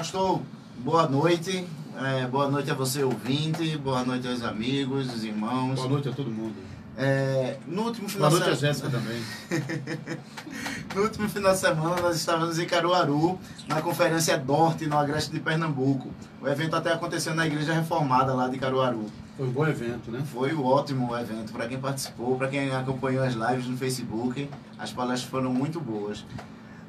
Pastor, boa noite. Boa noite a você, ouvinte. Boa noite aos amigos, os irmãos. Boa noite a todo mundo. No último final Boa noite a Jéssica também. No último final de semana, nós estávamos em Caruaru, na conferência DORT, no Agreste de Pernambuco. O evento até aconteceu na Igreja Reformada, lá de Caruaru. Foi um bom evento, né? Foi um ótimo evento. Para quem participou, para quem acompanhou as lives no Facebook, as palestras foram muito boas.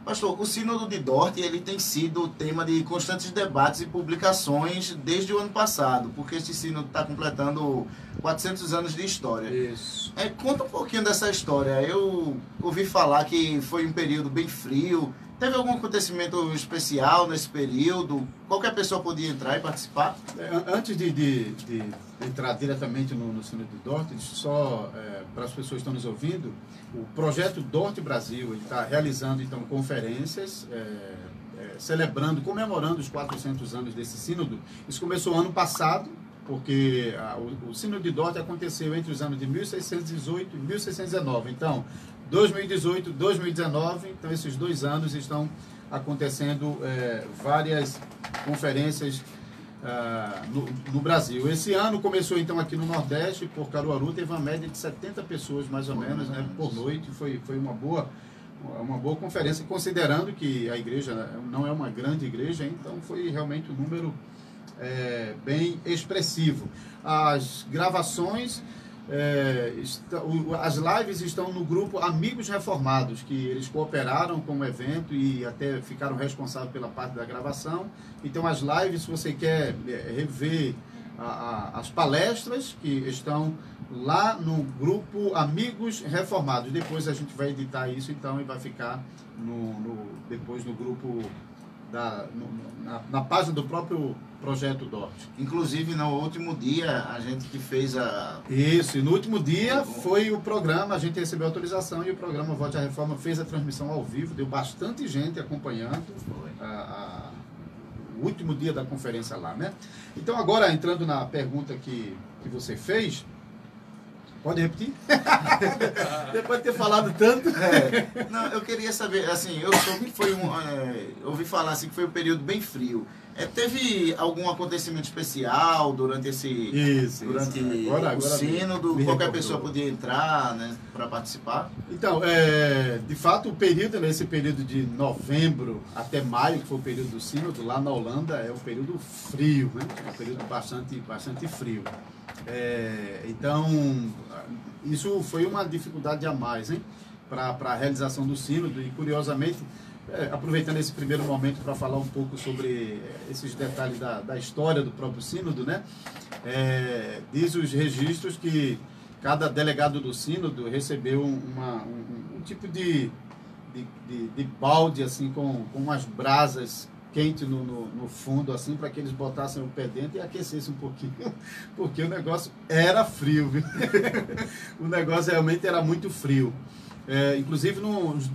Pastor, o Sínodo de Dort, ele tem sido tema de constantes debates e publicações desde o ano passado, porque este sínodo está completando 400 anos de história. Isso. Conta um pouquinho dessa história. Eu ouvi falar que foi um período bem frio. Teve algum acontecimento especial nesse período? Qualquer pessoa podia entrar e participar? Antes de entrar diretamente no Sínodo de Dort, só para as pessoas que estão nos ouvindo, o projeto Dort Brasil está realizando então conferências, comemorando os 400 anos desse sínodo. Isso começou ano passado, porque o Sínodo de Dort aconteceu entre os anos de 1618 e 1619. Então, 2018, 2019, então esses 2 anos estão acontecendo várias conferências no Brasil. Esse ano começou então aqui no Nordeste, por Caruaru, teve uma média de 70 pessoas mais ou menos, né, por noite. Foi uma boa conferência, considerando que a igreja não é uma grande igreja, então foi realmente um número bem expressivo. As gravações, as lives estão no grupo Amigos Reformados, que eles cooperaram com o evento e até ficaram responsáveis pela parte da gravação. Então as lives, se você quer rever as palestras que estão lá no grupo Amigos Reformados, depois a gente vai editar isso então e vai ficar depois no grupo na página do próprio projeto Dort. Inclusive, no último dia, a gente que fez Isso, e no último dia foi o programa, a gente recebeu autorização e o programa Vote à Reforma fez a transmissão ao vivo, deu bastante gente acompanhando o último dia da conferência lá, né? Então, agora, entrando na pergunta que você fez, pode repetir? Depois de ter falado tanto. Não, eu queria saber, assim, eu soube que foi ouvi falar assim que foi um período bem frio. Teve algum acontecimento especial durante o sínodo? Qualquer pessoa podia entrar, né, para participar? Então, de fato, esse período de novembro até maio, que foi o período do sínodo, lá na Holanda, é um período frio, né? É um período bastante frio. Então, isso foi uma dificuldade a mais, hein, para a realização do sínodo. E, curiosamente, aproveitando esse primeiro momento para falar um pouco sobre esses detalhes da história do próprio sínodo, né? Diz os registros que cada delegado do sínodo recebeu um tipo de balde assim, com umas brasas quente no fundo, assim, para que eles botassem o pé dentro e aquecessem um pouquinho, porque o negócio era frio, viu? O negócio realmente era muito frio. Inclusive, uns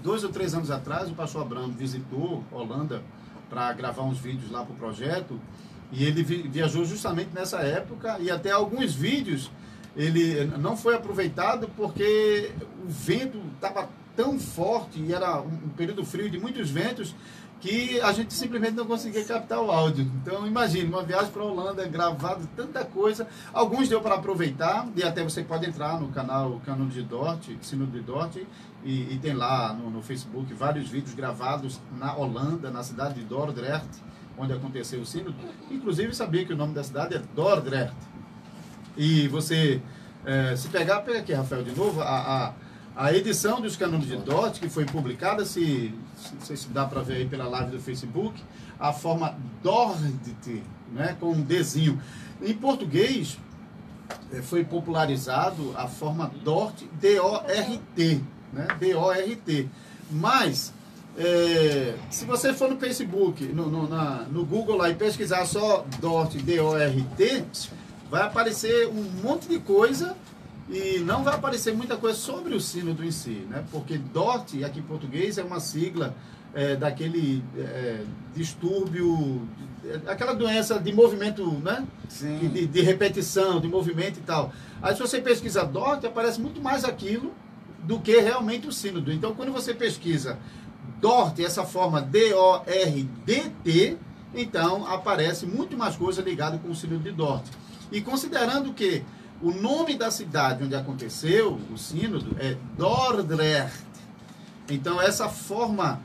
2 ou 3 anos atrás, o pastor Abraham visitou Holanda para gravar uns vídeos lá para o projeto, e ele viajou justamente nessa época, e até alguns vídeos ele não foi aproveitado porque o vento estava tão forte, e era um período frio de muitos ventos, que a gente simplesmente não conseguia captar o áudio. Então, imagine, uma viagem para a Holanda, gravado tanta coisa. Alguns deu para aproveitar, e até você pode entrar no canal Sínodo de Dort, e tem lá no Facebook vários vídeos gravados na Holanda, na cidade de Dordrecht, onde aconteceu o sínodo. Inclusive, sabia que o nome da cidade é Dordrecht. E você, pega aqui, Rafael, de novo, a edição dos Cânones de Dort, que foi publicada, se dá para ver aí pela live do Facebook, a forma Dort, né, com um Dzinho. Em português, foi popularizado a forma Dort, D-O-R-T, né, D-O-R-T. Mas, se você for no Facebook, no Google lá e pesquisar só Dort, D-O-R-T, vai aparecer um monte de coisa. E não vai aparecer muita coisa sobre o sínodo em si, né? Porque Dort, aqui em português, é uma sigla daquele distúrbio, aquela doença de movimento, né? Sim. De repetição, de movimento e tal. Aí, se você pesquisa Dort, aparece muito mais aquilo do que realmente o sínodo. Então, quando você pesquisa Dort, essa forma D-O-R-D-T, então aparece muito mais coisa ligada com o sínodo de Dort. E considerando que o nome da cidade onde aconteceu o sínodo é Dordrecht, então essa forma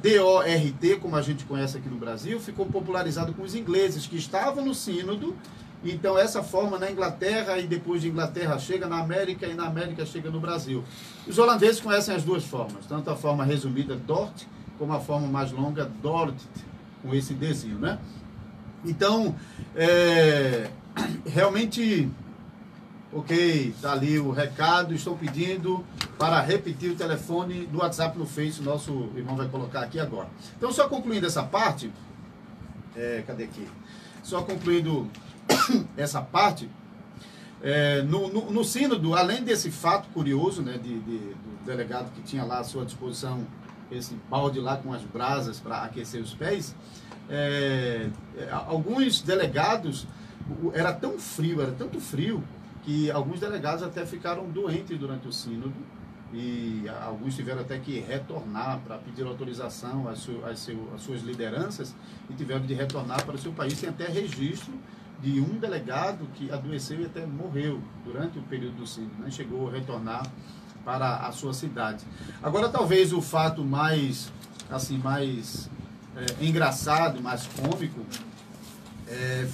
D-O-R-T, como a gente conhece aqui no Brasil, ficou popularizado com os ingleses que estavam no sínodo. Então essa forma na Inglaterra, e depois de Inglaterra chega na América, e na América chega no Brasil. Os holandeses conhecem as duas formas, tanto a forma resumida Dort, como a forma mais longa Dort, com esse Dzinho, né? Então, realmente, ok, está ali o recado. Estou pedindo para repetir o telefone do WhatsApp no Face, nosso irmão vai colocar aqui agora. Então, só concluindo essa parte, cadê aqui? Só concluindo essa parte, no sínodo, além desse fato curioso, né, do delegado que tinha lá à sua disposição esse balde lá com as brasas para aquecer os pés, alguns delegados, era tanto frio, que alguns delegados até ficaram doentes durante o sínodo, e alguns tiveram até que retornar para pedir autorização às suas lideranças, e tiveram de retornar para o seu país. Tem até registro de um delegado que adoeceu e até morreu durante o período do sínodo, né? Chegou a retornar para a sua cidade. Agora, talvez o fato mais engraçado, mais cômico,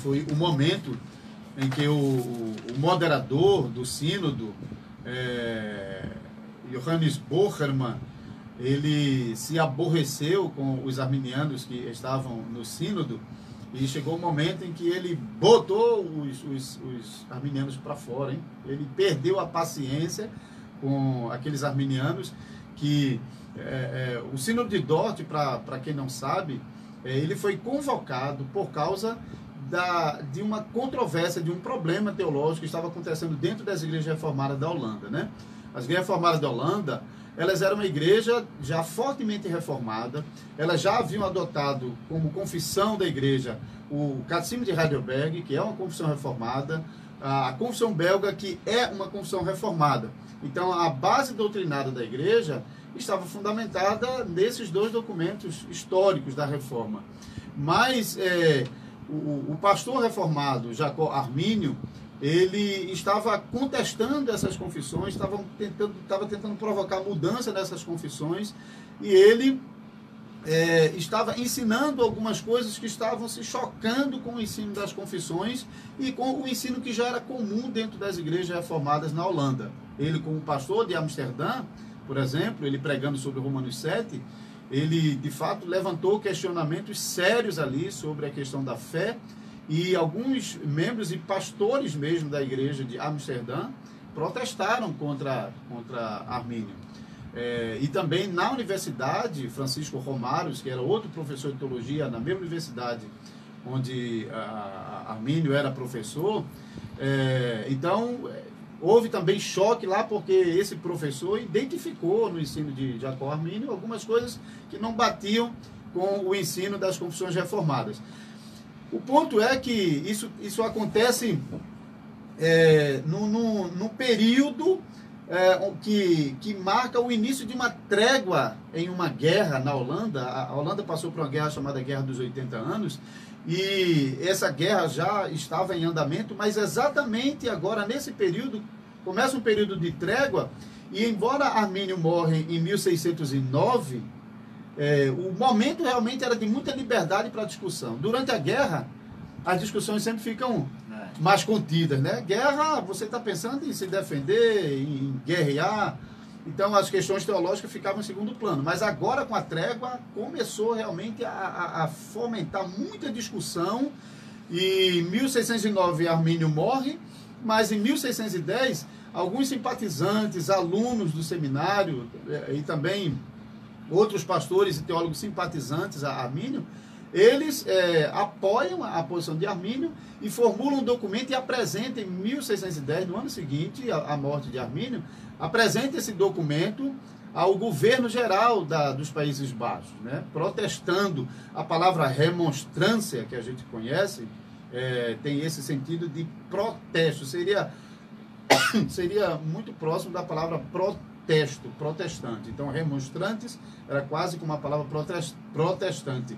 foi o momento em que o moderador do sínodo, Johannes Bochermann, ele se aborreceu com os arminianos que estavam no sínodo, e chegou o momento em que ele botou os arminianos para fora, hein? Ele perdeu a paciência com aqueles arminianos que... o sínodo de Dort, para quem não sabe, ele foi convocado por causa de uma controvérsia, de um problema teológico que estava acontecendo dentro das igrejas reformadas da Holanda, né? As igrejas reformadas da Holanda, elas eram uma igreja já fortemente reformada, elas já haviam adotado como confissão da igreja o Catecismo de Heidelberg, que é uma confissão reformada, a confissão belga, que é uma confissão reformada. Então, a base doutrinária da igreja estava fundamentada nesses dois documentos históricos da reforma. Mas o pastor reformado, Jacó Armínio, ele estava contestando essas confissões, estava tentando provocar mudança nessas confissões, e ele estava ensinando algumas coisas que estavam se chocando com o ensino das confissões e com o ensino que já era comum dentro das igrejas reformadas na Holanda. Ele, como pastor de Amsterdã, por exemplo, ele pregando sobre Romanos 7, ele, de fato, levantou questionamentos sérios ali sobre a questão da fé, e alguns membros e pastores mesmo da igreja de Amsterdã protestaram contra Armínio. E também na universidade, Francisco Romários, que era outro professor de teologia na mesma universidade onde Armínio era professor, então houve também choque lá, porque esse professor identificou no ensino de Jacó Armínio algumas coisas que não batiam com o ensino das confissões reformadas. O ponto é que isso acontece no período que marca o início de uma trégua em uma guerra na Holanda. A Holanda passou por uma guerra chamada Guerra dos 80 Anos, e essa guerra já estava em andamento, mas exatamente agora, nesse período, começa um período de trégua, e embora Armínio morre em 1609, o momento realmente era de muita liberdade para a discussão. Durante a guerra, as discussões sempre ficam mais contidas, né? Guerra, você está pensando em se defender, em guerrear, então as questões teológicas ficavam em segundo plano. Mas agora, com a trégua, começou realmente a fomentar muita discussão, e em 1609 Armínio morre, mas em 1610, alguns simpatizantes, alunos do seminário, e também outros pastores e teólogos simpatizantes a Armínio, eles apoiam a posição de Armínio e formulam um documento e apresentam em 1610, no ano seguinte à morte de Armínio, apresenta esse documento ao governo geral dos Países Baixos, né? Protestando. A palavra remonstrância, que a gente conhece, tem esse sentido de protesto. Seria muito próximo da palavra protesto, protestante. Então, remonstrantes era quase como a palavra protestante.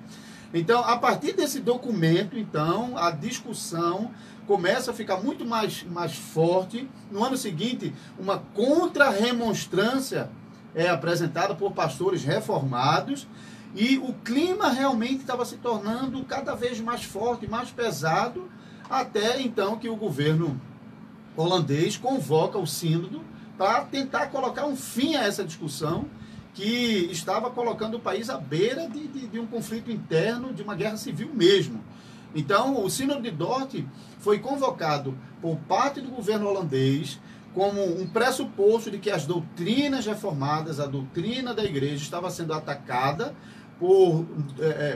Então, a partir desse documento, então, a discussão começa a ficar muito mais forte. No ano seguinte, uma contra-remonstrância é apresentada por pastores reformados, e o clima realmente estava se tornando cada vez mais forte, mais pesado, até então que o governo holandês convoca o sínodo para tentar colocar um fim a essa discussão que estava colocando o país à beira de um conflito interno, de uma guerra civil mesmo. Então, o sínodo de Dort foi convocado por parte do governo holandês como um pressuposto de que as doutrinas reformadas, a doutrina da igreja estava sendo atacada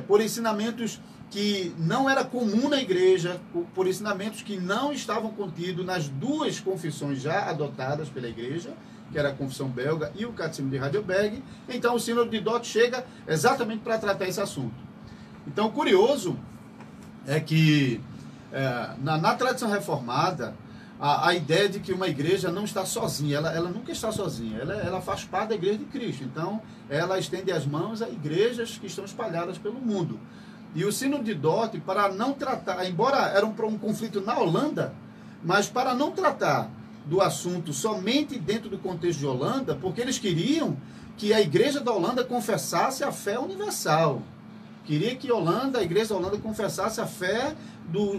por ensinamentos que não era comum na igreja, por ensinamentos que não estavam contidos nas duas confissões já adotadas pela igreja, que era a confissão belga e o catecismo de Heidelberg. Então o sínodo de Dort chega exatamente para tratar esse assunto. Então, curioso é que na tradição reformada, a ideia de que uma igreja não está sozinha, ela nunca está sozinha, ela faz parte da igreja de Cristo. Então, ela estende as mãos a igrejas que estão espalhadas pelo mundo. E o sínodo de Dort, para não tratar, embora era um conflito na Holanda, mas para não tratar do assunto somente dentro do contexto de Holanda, porque eles queriam que a igreja da Holanda confessasse a fé universal. Queria que a igreja da Holanda confessasse a fé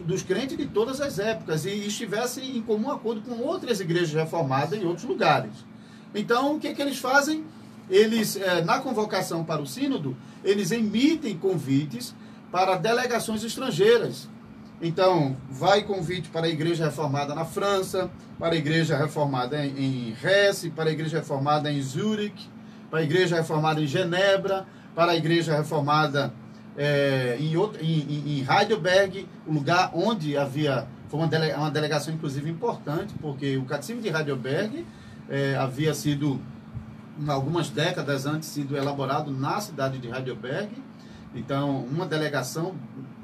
dos crentes de todas as épocas e estivesse em comum acordo com outras igrejas reformadas em outros lugares. Então, o que eles fazem? Eles, na convocação para o sínodo, eles emitem convites para delegações estrangeiras. Então, vai convite para a igreja reformada na França, para a igreja reformada em Hesse, para a igreja reformada em Zurique, para a igreja reformada em Genebra, para a igreja reformada em Heidelberg, o lugar onde foi uma delegação inclusive importante, porque o catecismo de Heidelberg havia sido, algumas décadas antes, sido elaborado na cidade de Heidelberg. Então, uma delegação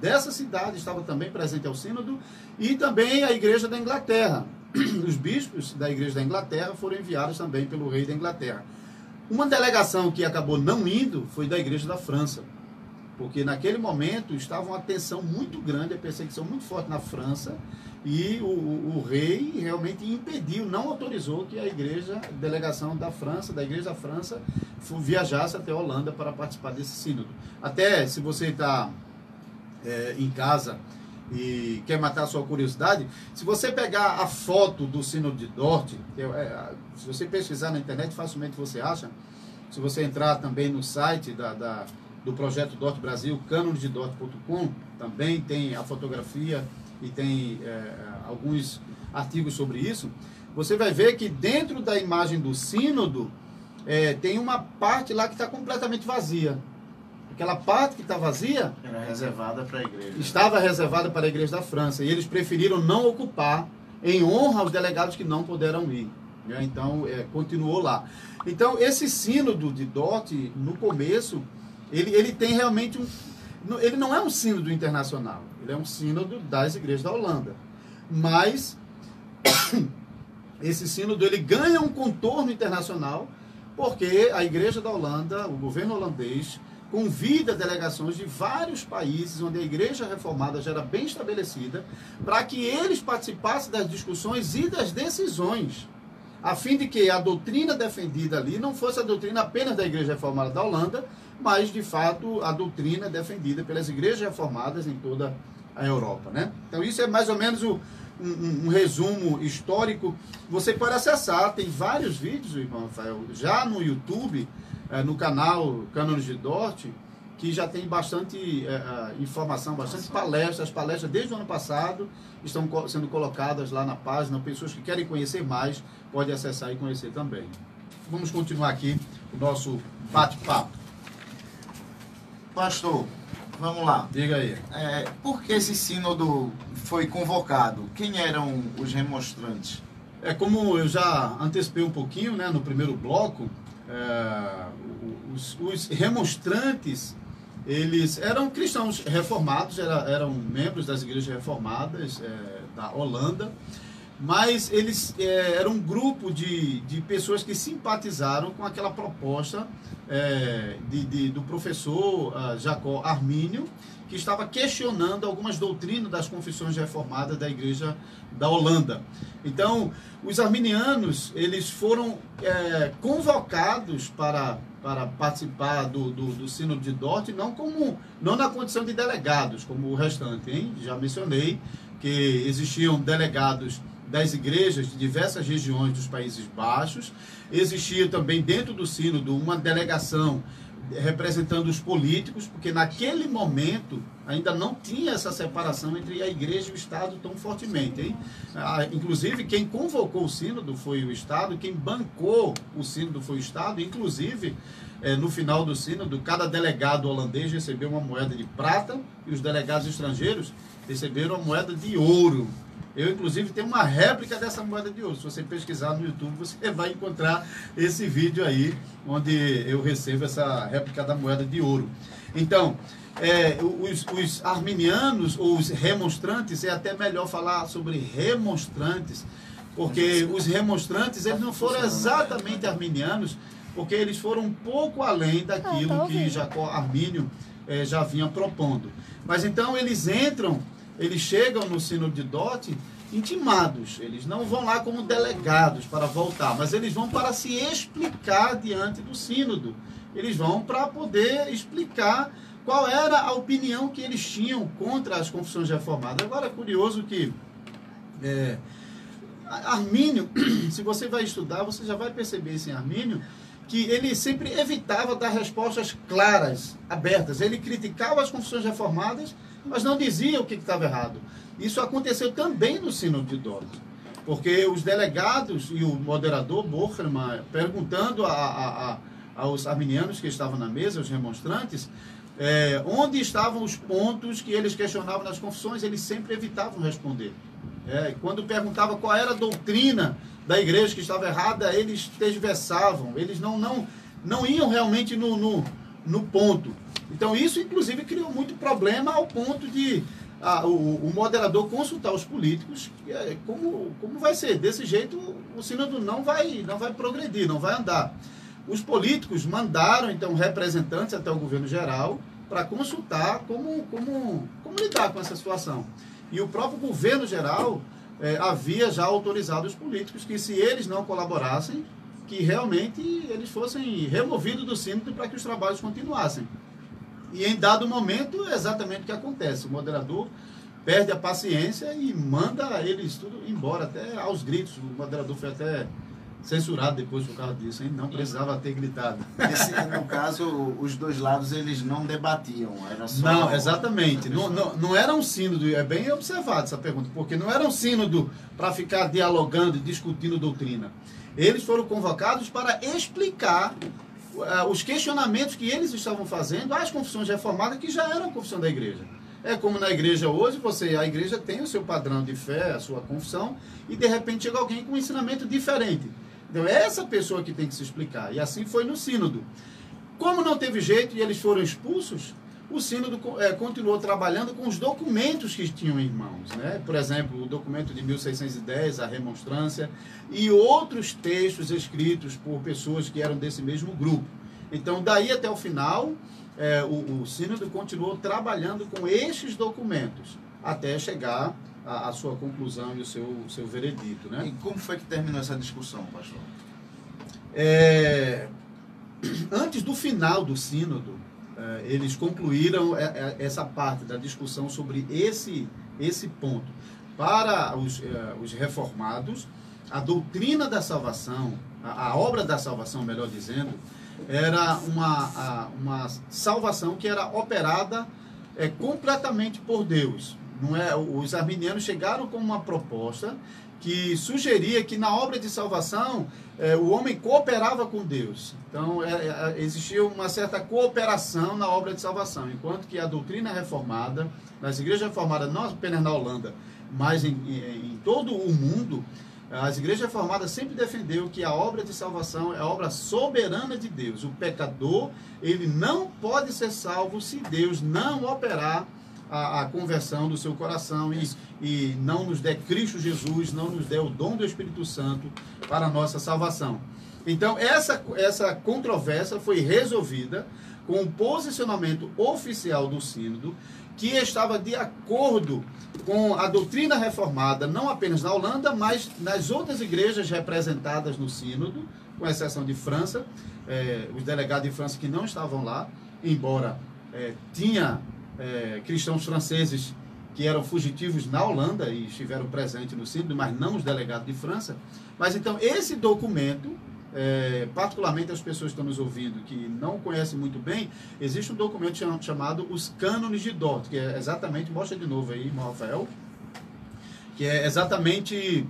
dessa cidade estava também presente ao sínodo, e também a igreja da Inglaterra. Os bispos da igreja da Inglaterra foram enviados também pelo rei da Inglaterra. Uma delegação que acabou não indo foi da igreja da França, porque naquele momento estava uma tensão muito grande, a perseguição muito forte na França, e o rei realmente impediu, não autorizou que a delegação da França, da igreja da França, viajasse até a Holanda para participar desse sínodo. Até, se você está em casa e quer matar a sua curiosidade, se você pegar a foto do sínodo de Dort, se você pesquisar na internet, facilmente você acha. Se você entrar também no site do projeto Dort Brasil, canonesdedort.com, também tem a fotografia e tem alguns artigos sobre isso. Você vai ver que dentro da imagem do sínodo tem uma parte lá que está completamente vazia. Aquela parte que está vazia era reservada para a igreja. Estava reservada para a igreja da França, e eles preferiram não ocupar em honra aos delegados que não puderam ir. Então, continuou lá. Então, esse sínodo de Dort, no começo, ele tem realmente ele não é um sínodo internacional, ele é um sínodo das igrejas da Holanda. Mas esse sínodo ele ganha um contorno internacional, porque a igreja da Holanda, o governo holandês, convida delegações de vários países onde a igreja reformada já era bem estabelecida, para que eles participassem das discussões e das decisões, a fim de que a doutrina defendida ali não fosse a doutrina apenas da igreja reformada da Holanda, mas, de fato, a doutrina defendida pelas igrejas reformadas em toda a Europa, né? Então, isso é mais ou menos um resumo histórico. Você pode acessar, tem vários vídeos, irmão Rafael, já no YouTube, no canal Cânones de Dort, que já tem bastante informação, bastante palestras. As palestras, desde o ano passado, estão sendo colocadas lá na página. Pessoas que querem conhecer mais, podem acessar e conhecer também. Vamos continuar aqui o nosso bate-papo. Pastor, vamos lá. Diga aí. Por que esse sínodo foi convocado? Quem eram os remonstrantes? Como eu já antecipei um pouquinho, né, no primeiro bloco, os remonstrantes, eles eram cristãos reformados, eram membros das igrejas reformadas da Holanda, mas eles eram um grupo de pessoas que simpatizaram com aquela proposta do professor Jacó Armínio, que estava questionando algumas doutrinas das confissões reformadas da Igreja da Holanda. Então, os arminianos, eles foram convocados para participar do Sínodo de Dort, não na condição de delegados, como o restante, hein? Já mencionei que existiam delegados das igrejas de diversas regiões dos Países Baixos, existia também dentro do sínodo uma delegação representando os políticos, porque naquele momento ainda não tinha essa separação entre a igreja e o Estado tão fortemente, hein? Inclusive, quem convocou o sínodo foi o Estado, quem bancou o sínodo foi o Estado, inclusive, no final do sínodo, cada delegado holandês recebeu uma moeda de prata e os delegados estrangeiros receberam uma moeda de ouro. Eu, inclusive, tenho uma réplica dessa moeda de ouro. Se você pesquisar no YouTube, você vai encontrar esse vídeo aí, onde eu recebo essa réplica da moeda de ouro. Então, os arminianos, ou os remonstrantes, é até melhor falar sobre remonstrantes, porque os remonstrantes, eles não foram exatamente arminianos, porque eles foram um pouco além daquilo que Jacó Armínio já vinha propondo. Mas então eles chegam no Sínodo de Dort intimados, eles não vão lá como delegados para voltar, mas eles vão para se explicar diante do sínodo, eles vão para poder explicar qual era a opinião que eles tinham contra as confissões reformadas. Agora é curioso que Armínio, se você vai estudar, você já vai perceber isso em Armínio, que ele sempre evitava dar respostas claras, abertas. Ele criticava as confissões reformadas, mas não dizia o que estava errado. Isso aconteceu também no Sínodo de Dort, porque os delegados e o moderador Borgerman, perguntando aos arminianos que estavam na mesa, os remonstrantes, onde estavam os pontos que eles questionavam nas confissões, eles sempre evitavam responder. Quando perguntava qual era a doutrina da igreja que estava errada, eles tergiversavam, eles não iam realmente no ponto. Então, isso, inclusive, criou muito problema ao ponto de o moderador consultar os políticos como vai ser. Desse jeito, o sínodo não vai progredir, não vai andar. Os políticos mandaram, então, representantes até o governo geral para consultar como lidar com essa situação. E o próprio governo geral havia já autorizado os políticos que, se eles não colaborassem, que realmente eles fossem removidos do sínodo para que os trabalhos continuassem. E em dado momento, é exatamente o que acontece. O moderador perde a paciência e manda eles tudo embora, até aos gritos. O moderador foi até censurado depois por causa disso, hein? Não precisava ter gritado. No caso, os dois lados, eles não debatiam, era só... Não, exatamente. Não era um sínodo, é bem observado essa pergunta, porque não era um sínodo para ficar dialogando e discutindo doutrina. Eles foram convocados para explicar os questionamentos que eles estavam fazendo às confissões reformadas, que já eram a confissão da igreja. É como na igreja hoje, a igreja tem o seu padrão de fé, a sua confissão, e de repente chega alguém com um ensinamento diferente. Então é essa pessoa que tem que se explicar. E assim foi no sínodo. Como não teve jeito e eles foram expulsos, o sínodo continuou trabalhando com os documentos que tinham em mãos, né? Por exemplo, o documento de 1610, a remonstrância, e outros textos escritos por pessoas que eram desse mesmo grupo. Então, daí até o final, o sínodo continuou trabalhando com estes documentos, até chegar à sua conclusão e o seu veredito, né? E como foi que terminou essa discussão, pastor? Antes do final do sínodo, eles concluíram essa parte da discussão sobre esse ponto. Para os reformados, a doutrina da salvação, a obra da salvação, melhor dizendo, era uma salvação que era operada completamente por Deus. Os arminianos chegaram com uma proposta que sugeria que na obra de salvação o homem cooperava com Deus. Então, existia uma certa cooperação na obra de salvação, enquanto que a doutrina reformada, nas igrejas reformadas, não apenas na Holanda, mas em todo o mundo, as igrejas reformadas sempre defendeu que a obra de salvação é a obra soberana de Deus. O pecador, ele não pode ser salvo se Deus não operar a conversão do seu coração e não nos der Cristo Jesus, não nos der o dom do Espírito Santo para a nossa salvação. Então, essa controvérsia foi resolvida com um posicionamento oficial do Sínodo, que estava de acordo com a doutrina reformada, não apenas na Holanda, mas nas outras igrejas representadas no Sínodo, com exceção de França, os delegados de França que não estavam lá, embora tinha cristãos franceses que eram fugitivos na Holanda e estiveram presentes no Sínodo, mas não os delegados de França. Mas então esse documento, particularmente as pessoas que estão nos ouvindo que não conhecem muito bem, existe um documento chamado Os Cânones de Dort, que é exatamente, mostra de novo aí, irmão Rafael, que é exatamente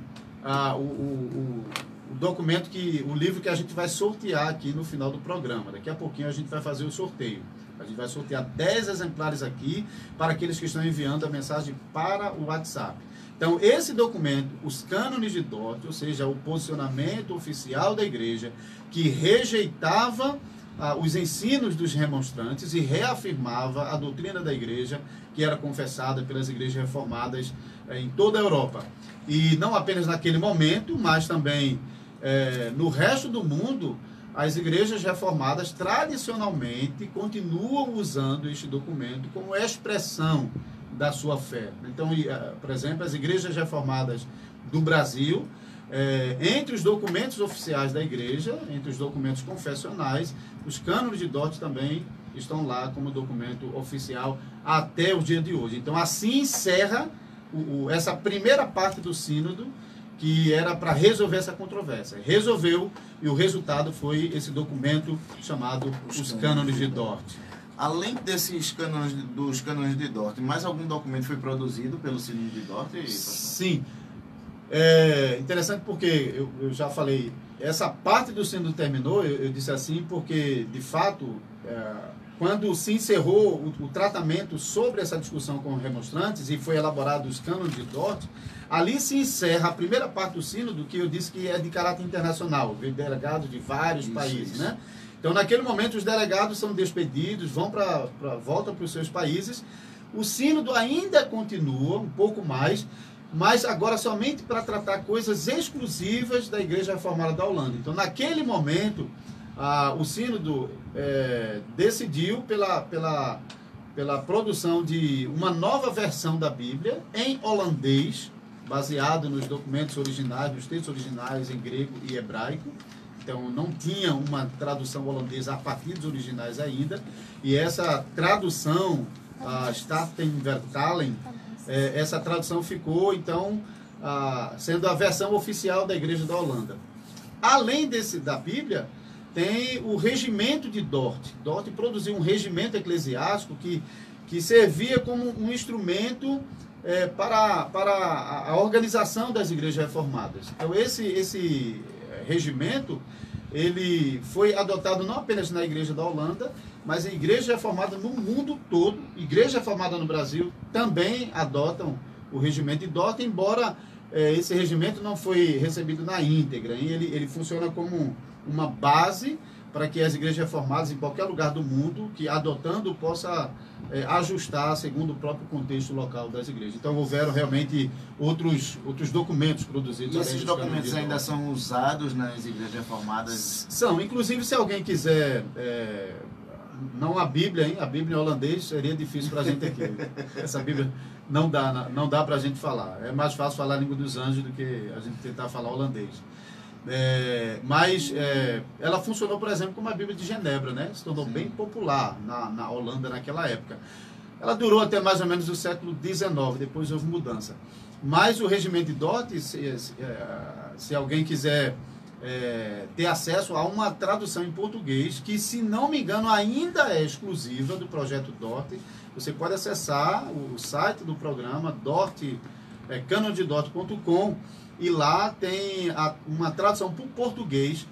o documento, o livro que a gente vai sortear aqui no final do programa. Daqui a pouquinho a gente vai fazer o sorteio. A gente vai sortear 10 exemplares aqui para aqueles que estão enviando a mensagem para o WhatsApp. Então, esse documento, os cânones de Dort, ou seja, o posicionamento oficial da igreja, que rejeitava os ensinos dos remonstrantes e reafirmava a doutrina da igreja, que era confessada pelas igrejas reformadas em toda a Europa. E não apenas naquele momento, mas também no resto do mundo, as igrejas reformadas tradicionalmente continuam usando este documento como expressão da sua fé. Então, por exemplo, as igrejas reformadas do Brasil, entre os documentos oficiais da igreja, entre os documentos confessionais, os cânones de Dort também estão lá como documento oficial até o dia de hoje. Então, assim encerra essa primeira parte do sínodo, que era para resolver essa controvérsia. Resolveu, e o resultado foi esse documento chamado Os Cânones de Dort. Além desses dos cânones de Dort, mais algum documento foi produzido pelo Sínodo de Dort? Sim. É interessante porque eu já falei, essa parte do Sínodo terminou, eu disse assim, porque, de fato, quando se encerrou o tratamento sobre essa discussão com os remonstrantes e foi elaborado os cânones de Dort, ali se encerra a primeira parte do Sínodo, que eu disse que é de caráter internacional, veio delegados de vários países, né? Então, naquele momento, os delegados são despedidos, voltam para os seus países. O sínodo ainda continua, um pouco mais, mas agora somente para tratar coisas exclusivas da Igreja Reformada da Holanda. Então, naquele momento, o sínodo decidiu pela produção de uma nova versão da Bíblia em holandês, baseado nos documentos originais, nos textos originais em grego e hebraico. Então, não tinha uma tradução holandesa a partir dos originais ainda. E essa tradução, a Statenvertaling, essa tradução ficou, então, sendo a versão oficial da Igreja da Holanda. Além da Bíblia, tem o regimento de Dort. Dort produziu um regimento eclesiástico que servia como um instrumento para a organização das igrejas reformadas. Então, esse regimento, ele foi adotado não apenas na Igreja da Holanda, mas em igreja reformada no mundo todo. Igreja reformada no Brasil também adotam o regimento de Dort, embora esse regimento não foi recebido na íntegra. Ele funciona como uma base para que as igrejas reformadas em qualquer lugar do mundo, que adotando, possa ajustar segundo o próprio contexto local das igrejas. Então, houveram realmente outros documentos produzidos. E esses documentos ainda são usados nas igrejas reformadas? São. Inclusive, se alguém quiser... não a Bíblia, hein? A Bíblia em holandês seria difícil para a gente aqui. Essa Bíblia não dá para a gente falar. É mais fácil falar a língua dos anjos do que a gente tentar falar holandês. Mas ela funcionou, por exemplo, como a Bíblia de Genebra, né? Se tornou bem popular na Holanda naquela época. Ela durou até mais ou menos o século XIX, depois houve mudança. Mas o regimento de Dort, se alguém quiser ter acesso a uma tradução em português, que, se não me engano, ainda é exclusiva do projeto Dort, você pode acessar o site do programa, canondedort.com, e lá tem uma tradução para o português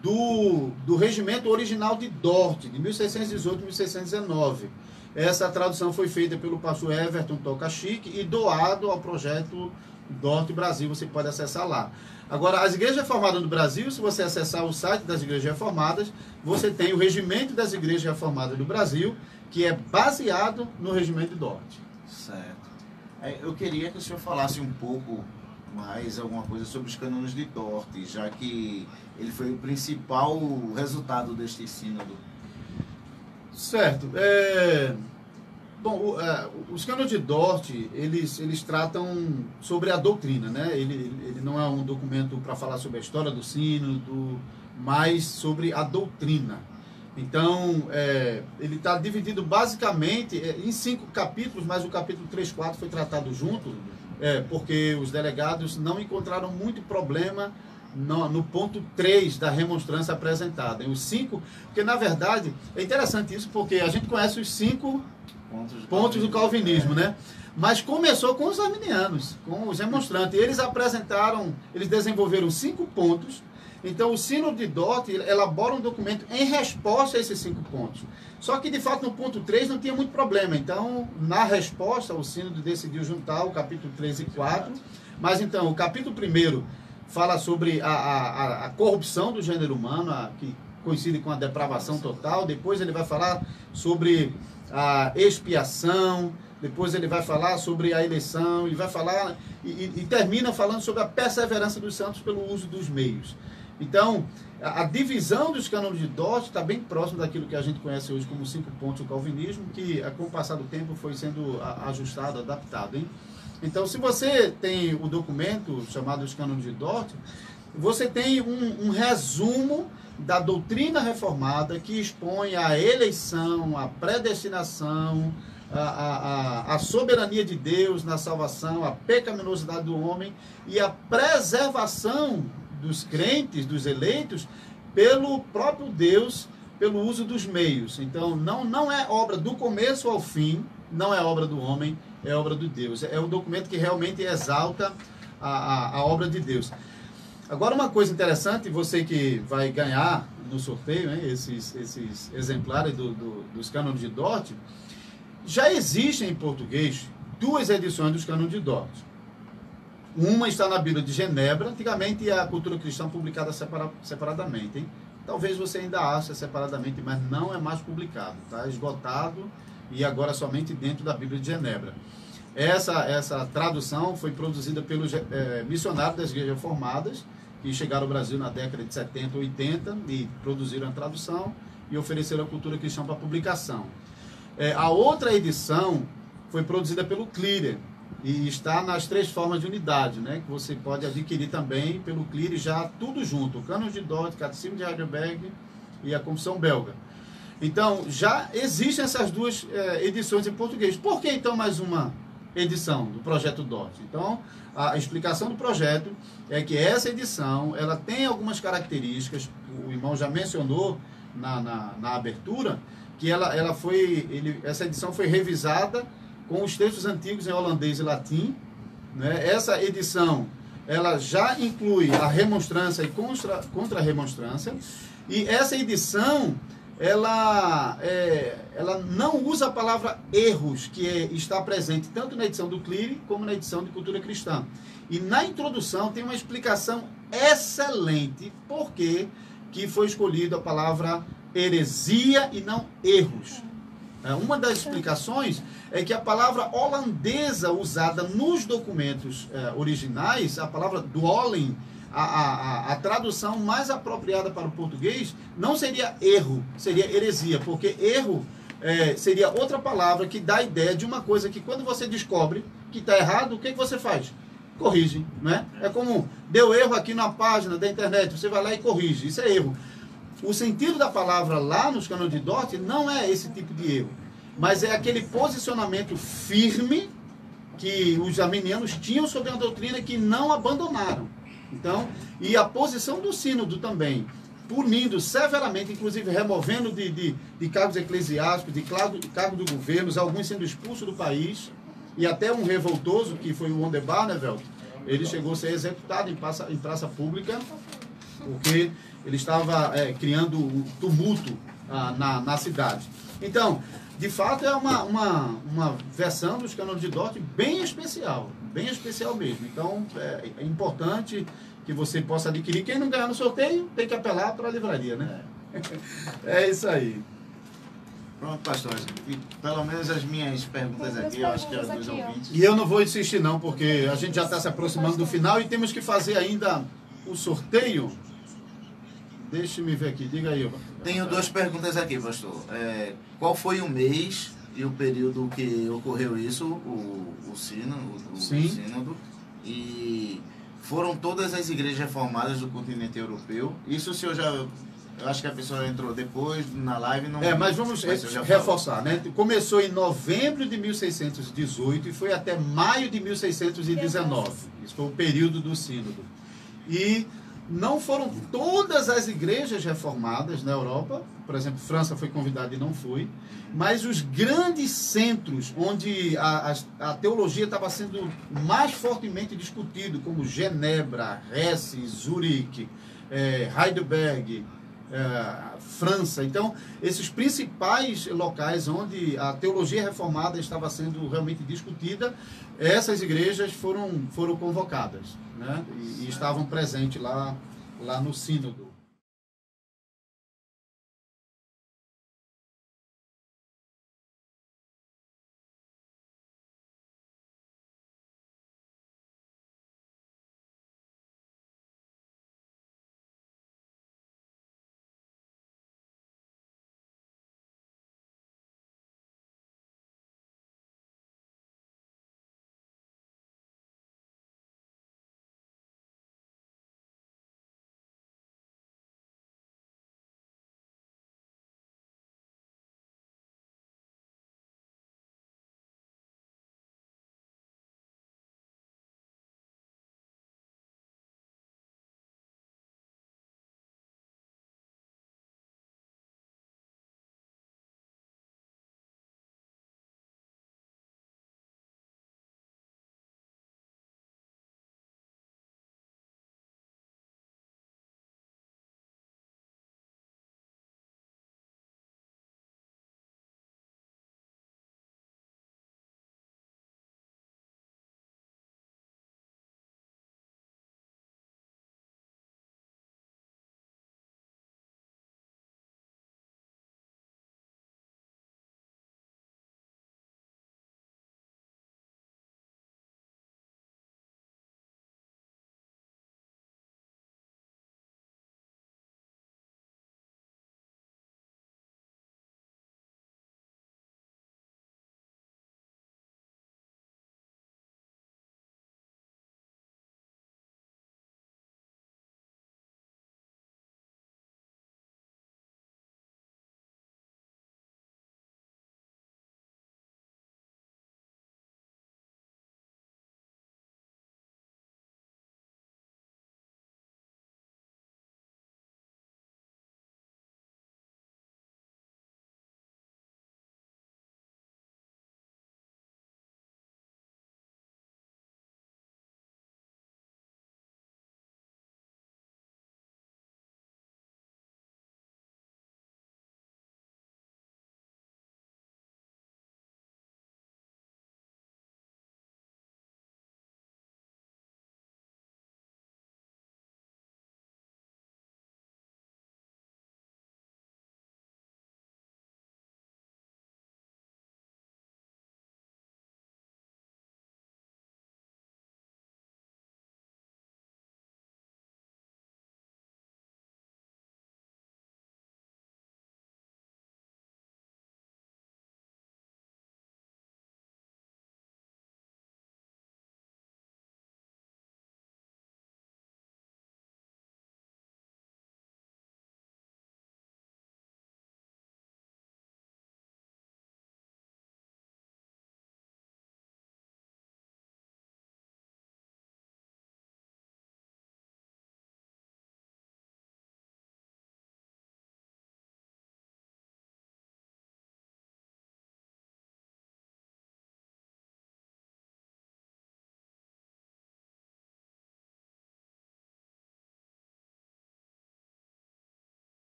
do regimento original de Dort, de 1618 e 1619. Essa tradução foi feita pelo pastor Everton Tokachique e doado ao projeto Dort Brasil, você pode acessar lá. Agora, as igrejas reformadas no Brasil, se você acessar o site das igrejas reformadas, você tem o regimento das igrejas reformadas do Brasil, que é baseado no regimento de Dort. Certo. Eu queria que o senhor falasse um pouco mais alguma coisa sobre os cânones de Dort, já que ele foi o principal resultado deste sínodo. Certo. Bom, os cânones de Dort, eles tratam sobre a doutrina, né? Ele não é um documento para falar sobre a história do sínodo, mas sobre a doutrina. Então, ele está dividido basicamente em 5 capítulos, mas o capítulo 3 e 4 foi tratado junto, porque os delegados não encontraram muito problema no ponto 3 da remonstrância apresentada. Os 5, porque na verdade, é interessante isso, porque a gente conhece os 5 pontos do calvinismo, né? Mas começou com os arminianos, com os remonstrantes. Eles desenvolveram 5 pontos. Então, o Sínodo de Dort elabora um documento em resposta a esses 5 pontos. Só que, de fato, no ponto 3 não tinha muito problema. Então, na resposta, o Sínodo decidiu juntar o capítulo 3 e 4. Mas, então, o capítulo 1 fala sobre a corrupção do gênero humano, que coincide com a depravação total. Depois ele vai falar sobre a expiação. Depois ele vai falar sobre a eleição. Ele vai falar e termina falando sobre a perseverança dos santos pelo uso dos meios. Então, a divisão dos cânones de Dort está bem próximo daquilo que a gente conhece hoje como 5 pontos do calvinismo, que com o passar do tempo foi sendo ajustado, adaptado. Hein? Então, se você tem o documento chamado Os Cânones de Dort, você tem um resumo da doutrina reformada que expõe a eleição, a predestinação, a soberania de Deus na salvação, a pecaminosidade do homem e a preservação dos crentes, dos eleitos, pelo próprio Deus, pelo uso dos meios. Então, não é obra do começo ao fim, não é obra do homem, é obra de Deus. É um documento que realmente exalta a obra de Deus. Agora, uma coisa interessante, você que vai ganhar no sorteio, hein, esses exemplares dos cânones de Dort, já existem em português 2 edições dos cânones de Dort. Uma está na Bíblia de Genebra, antigamente a Cultura Cristã publicada separadamente. Hein? Talvez você ainda ache separadamente, mas não é mais publicado. Está esgotado e agora somente dentro da Bíblia de Genebra. Essa tradução foi produzida pelos missionários das igrejas reformadas, que chegaram ao Brasil na década de 70, 80 e produziram a tradução e ofereceram a Cultura Cristã para publicação. A outra edição foi produzida pelo Clearer e está nas 3 formas de unidade, né, que você pode adquirir também pelo Clearer já tudo junto, o Cânon de Dort, Catecismo de Heidelberg e a Confissão Belga. Então, já existem essas 2 edições em português. Por que então mais uma edição do Projeto Dort? Então, a explicação do projeto é que essa edição ela tem algumas características, o irmão já mencionou na abertura, que essa edição foi revisada com os textos antigos em holandês e latim. Né? Essa edição ela já inclui a remonstrância e contra-remonstrância, e essa edição ela não usa a palavra erros, que está presente tanto na edição do Clearer como na edição de Cultura Cristã. E na introdução tem uma explicação excelente por que foi escolhida a palavra heresia e não erros. Uma das explicações é que a palavra holandesa usada nos documentos originais, a palavra dwalling, a tradução mais apropriada para o português não seria erro, seria heresia, porque erro seria outra palavra que dá a ideia de uma coisa que quando você descobre que está errado, o que você faz? Corrige, né? É como deu erro aqui na página da internet, você vai lá e corrige, isso é erro. O sentido da palavra lá nos cânones de Dort não é esse tipo de erro, mas é aquele posicionamento firme que os arminianos tinham sobre a doutrina que não abandonaram. Então, e a posição do sínodo também, punindo severamente, inclusive removendo de cargos eclesiásticos, de cargo do governo, alguns sendo expulsos do país, e até um revoltoso, que foi o Onderbarnevelt, ele chegou a ser executado em praça pública, porque ele estava criando um tumulto na cidade. Então, de fato, é uma versão dos cânones de Dort bem especial mesmo. Então, é importante que você possa adquirir. Quem não ganhar no sorteio, tem que apelar para a livraria, né? É isso aí. Pronto, pastor. E pelo menos as minhas perguntas aqui, eu acho que as dos ouvintes. E eu não vou insistir não, porque a gente já está se aproximando do final e temos que fazer ainda o sorteio. Deixe-me ver aqui, diga aí. Tenho duas perguntas aqui, pastor. Qual foi o mês e o período que ocorreu isso, o sínodo? E foram todas as igrejas reformadas do continente europeu? Isso o senhor já... Eu acho que a pessoa entrou depois, na live, não... Mas vamos reforçar, né? Começou em novembro de 1618 e foi até maio de 1619. Isso foi o período do sínodo. E não foram todas as igrejas reformadas na Europa. Por exemplo, França foi convidada e não foi. Mas os grandes centros onde a teologia estava sendo mais fortemente discutida, como Genebra, Hesse, Zurique, Heidelberg... França. Então, esses principais locais onde a teologia reformada estava sendo realmente discutida, essas igrejas foram convocadas, né? E estavam presentes lá no sínodo.